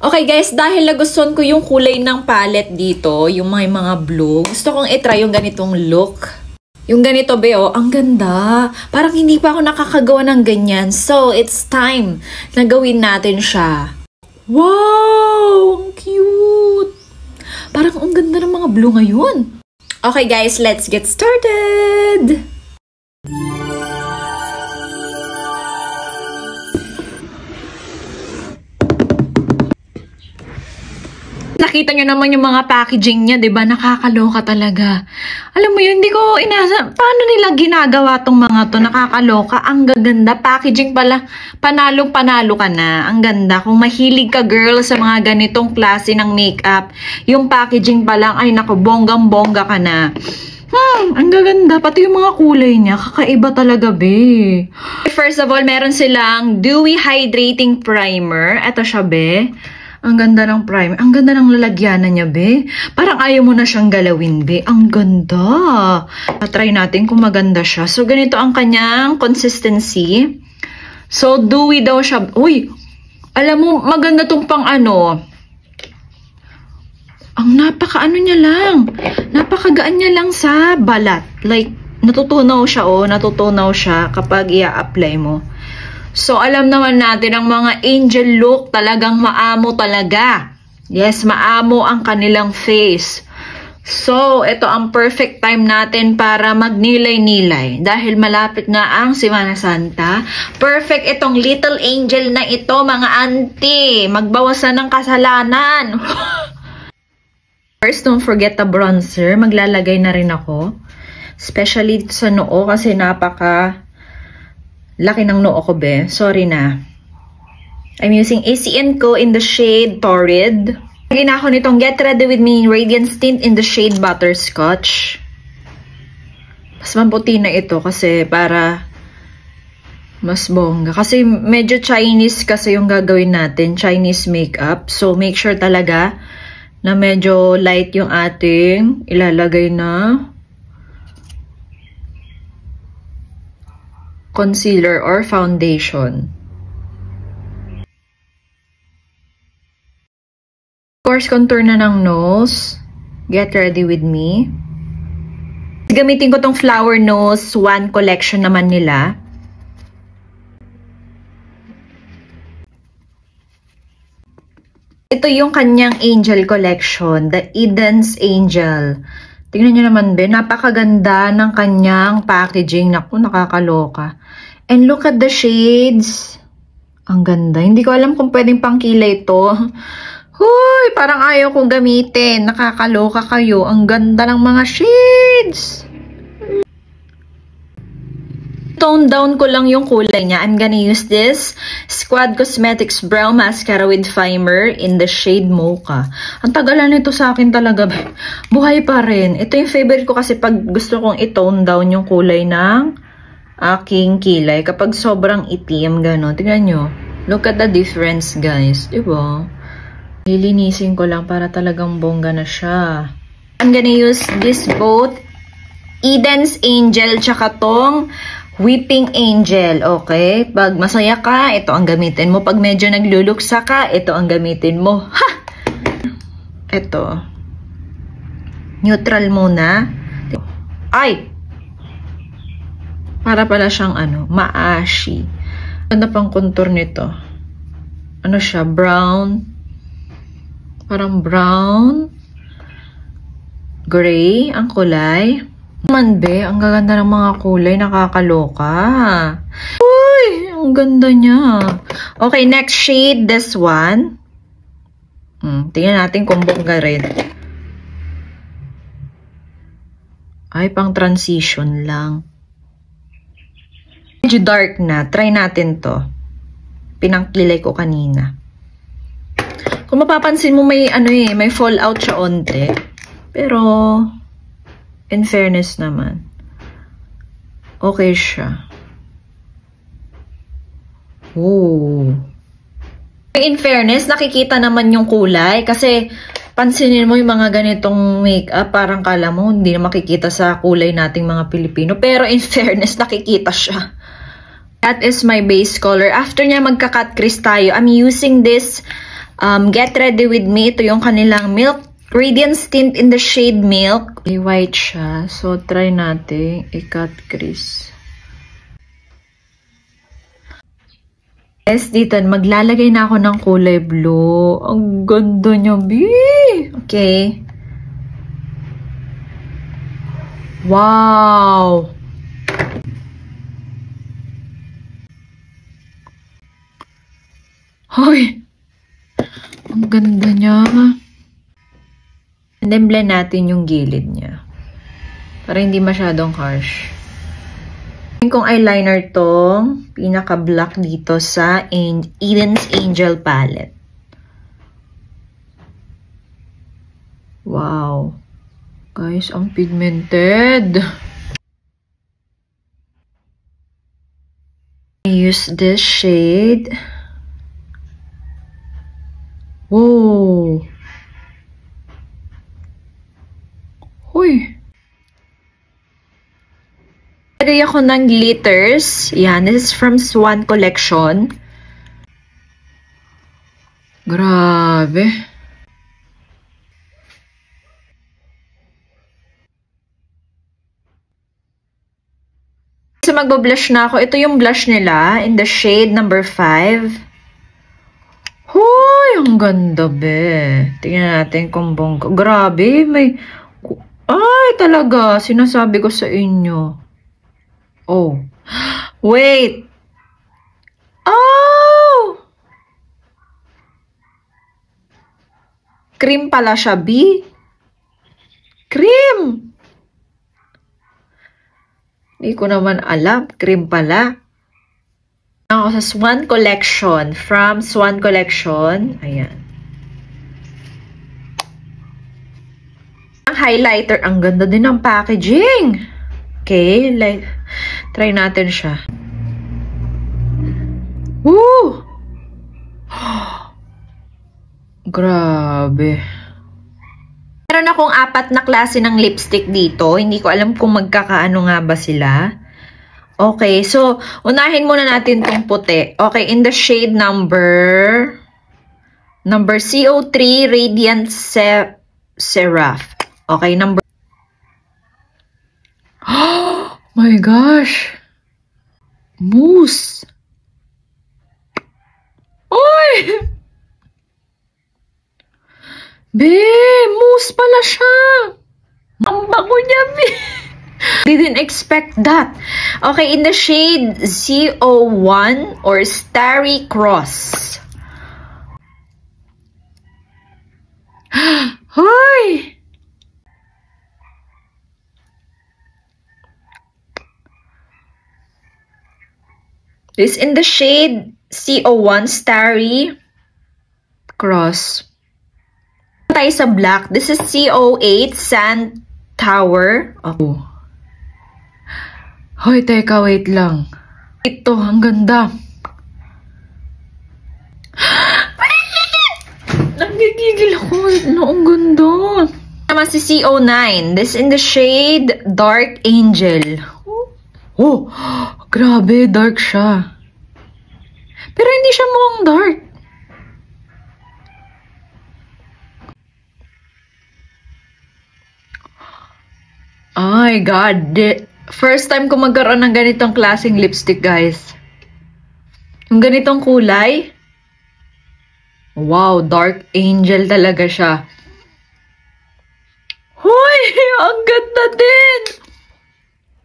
Okay guys, dahil nagustuhan ko yung kulay ng palette dito, yung mga blue, gusto kong itry yung ganitong look. Yung ganito be, oh, ang ganda. Parang hindi pa ako nakakagawa ng ganyan. So, it's time na gawin natin siya. Wow! Ang cute! Parang ang ganda ng mga blue ngayon. Okay guys, let's get started! Nakita nyo naman yung mga packaging niya, 'di ba? Nakakaloka talaga. Alam mo yun, hindi ko inasa. Paano nila ginagawa tong mga to? Nakakaloka. Ang gaganda. Packaging pala. Panalong-panalo ka na. Ang ganda. Kung mahilig ka, girl, sa mga ganitong klase ng makeup, yung packaging pa lang, ay naku, bonggang-bongga ka na. Ang gaganda. Pati yung mga kulay niya, kakaiba talaga, be. First of all, meron silang Dewy Hydrating Primer. Ito siya, be. Ang ganda ng primer. Ang ganda ng lalagyanan niya, be. Parang ayaw mo na siyang galawin, be. Ang ganda. Try natin kung maganda siya. So, ganito ang kanyang consistency. So, dewy daw siya. Uy! Alam mo, maganda tong pang ano. Ang napaka-ano niya lang. Napakagaan niya lang sa balat. Like, natutunaw siya, oh. Natutunaw siya kapag i-apply mo. So, alam naman natin ang mga angel look talagang maamo talaga. Yes, maamo ang kanilang face. So, ito ang perfect time natin para magnilay-nilay. Dahil malapit nga ang Semana Santa. Perfect itong little angel na ito, mga auntie. Magbawasan ng kasalanan. First, don't forget the bronzer. Maglalagay na rin ako. Especially sa noo kasi laki ng noo ko, be. Sorry na. I'm using ACN Co in the shade Torrid. Lagyan na ako nitong Get Ready With Me Radiance Tint in the shade Butterscotch. Mas maputi na ito kasi para mas bongga. Kasi medyo Chinese kasi yung gagawin natin. Chinese makeup. So, make sure talaga na medyo light yung ating ilalagay na concealer or foundation. Of course, contour na ng nose. Get Ready With Me. Gamitin ko tong Flower Nose One collection naman nila. Ito yung kanyang Angel collection. The Eden's Angel. Tingnan nyo naman, be. Napakaganda ng kanyang packaging. Naku, nakakaloka. And look at the shades. Ang ganda. Hindi ko alam kung pwedeng pangkilay ito. Huy, parang ayaw kong gamitin. Nakakaloka kayo. Ang ganda ng mga shades. Tone down ko lang yung kulay niya. I'm gonna use this Squad Cosmetics Brow Mascara with Primer in the shade Mocha. Ang tagalan nito sa akin talaga. Buhay pa rin. Ito yung favorite ko kasi pag gusto kong i-tone down yung kulay ng aking kilay. Kapag sobrang itim, gano'n. Tingnan nyo. Look at the difference, guys. Diba? Lilinisin ko lang para talagang bongga na siya. I'm gonna use this both Eden's Angel tsaka tong Weeping Angel, okay? Pag masaya ka, ito ang gamitin mo. Pag medyo nagluluksa ka, ito ang gamitin mo. Ha! Ito. Neutral muna. Ay! Para pala siyang maashi. Ano pang contour nito? Ano siya? Brown. Parang brown. Gray ang kulay. Man, be, ang gaganda ng mga kulay, nakakaloka. Uy, ang ganda niya. Okay, next shade, this one. Tingnan natin kung bongga rin. Ay, pang transition lang. Medyo dark na. Try natin to. Pinangkilay ko kanina. Kung mapapansin mo, may may fallout siya onte. Pero in fairness naman, okay siya. Oh. In fairness, nakikita naman yung kulay. Kasi, pansinin mo yung mga ganitong makeup, parang kala mo, hindi na makikita sa kulay nating mga Pilipino. Pero in fairness, nakikita siya. That is my base color. After niya magka-cut crease tayo, I'm using this Get Ready With Me. Ito yung kanilang Milk Radiance Tint in the shade Milk. May white siya. So, try natin i-cut crease. Yes, dito, maglalagay na ako ng kulay blue. Ang ganda niya, B! Okay. Wow! Hoy! Ang ganda niya. And then, blend natin yung gilid niya. Para hindi masyadong harsh. Kung eyeliner tong pinaka-black dito sa Eden's Angel palette. Wow. Guys, ang pigmented. I use this shade. Whoa. Hoy. Lagay ako ng glitters. Yan, this is from Swan Collection. Grabe. So, magbo-blush na ako. Ito yung blush nila in the shade number 5. Hoy, ang ganda, be. Tingnan natin kung bongga. Grabe, may... Ay, talaga. Sinasabi ko sa inyo. Oh. Wait. Oh! Cream pala siya, B. Cream! Hindi ko naman alam. Cream pala. Ako sa Swan Collection. From Swan Collection. Ayan. Ang highlighter. Ang ganda din ng packaging. Okay. Try natin siya. Woo! Grabe. Meron akong 4 na klase ng lipstick dito. Hindi ko alam kung magkakaano nga ba sila. Okay, so, unahin muna natin itong puti. Okay, in the shade number CO3 Radiant Seraph. Okay, number... Oh my gosh! Mousse! Oy! Be, mousse pala siya! Ang bango niya, be! Didn't expect that. Okay, in the shade CO1 or Starry Cross. Hoy! This in the shade CO1 Starry Cross. Tayo sa black. This is CO8 Sand Tower. Oh. Hoy, teka, wait lang. Ito, ang ganda. Nagigigil ako. Ang ganda. Naman si CO9. This in the shade Dark Angel. Oh, grabe, dark siya. Pero hindi siya mukhang dark. Oh my God. First time ko magkaroon ng ganitong klaseng lipstick, guys. Yung ganitong kulay. Wow, Dark Angel talaga siya. Hoy! Ang ganda din!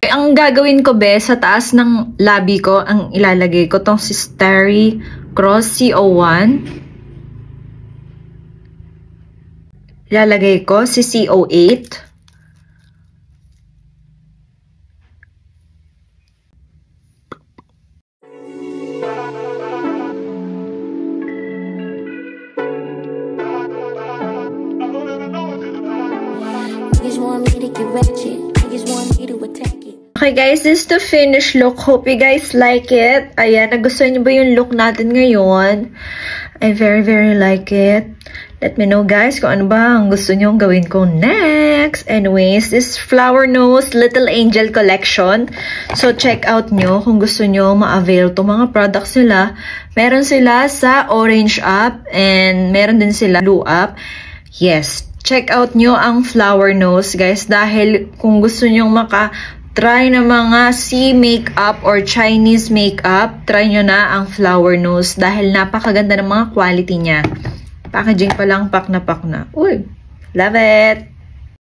Ang gagawin ko, be, sa taas ng labi ko, ang ilalagay ko tong si Starry Cross CO1. Ilalagay ko si CO8. Okay guys, this is the finished look. Hope you guys like it. Ayan, nagustuhan niyo ba yung look natin ngayon? I very like it. Let me know guys kung ano ba ang gusto nyo gawin ko next. Anyways, this Flower Nose Little Angel Collection. So check out nyo kung gusto nyo ma-avail itong mga products nila. Meron sila sa orange up and meron din sila blue up. Yes, check out nyo ang flower nose guys dahil kung gusto nyo try na mga sea makeup or Chinese makeup, try nyo na ang flower nose dahil napakaganda ng mga quality niya. Packaging pa lang, pak na pak na. Uy, love it!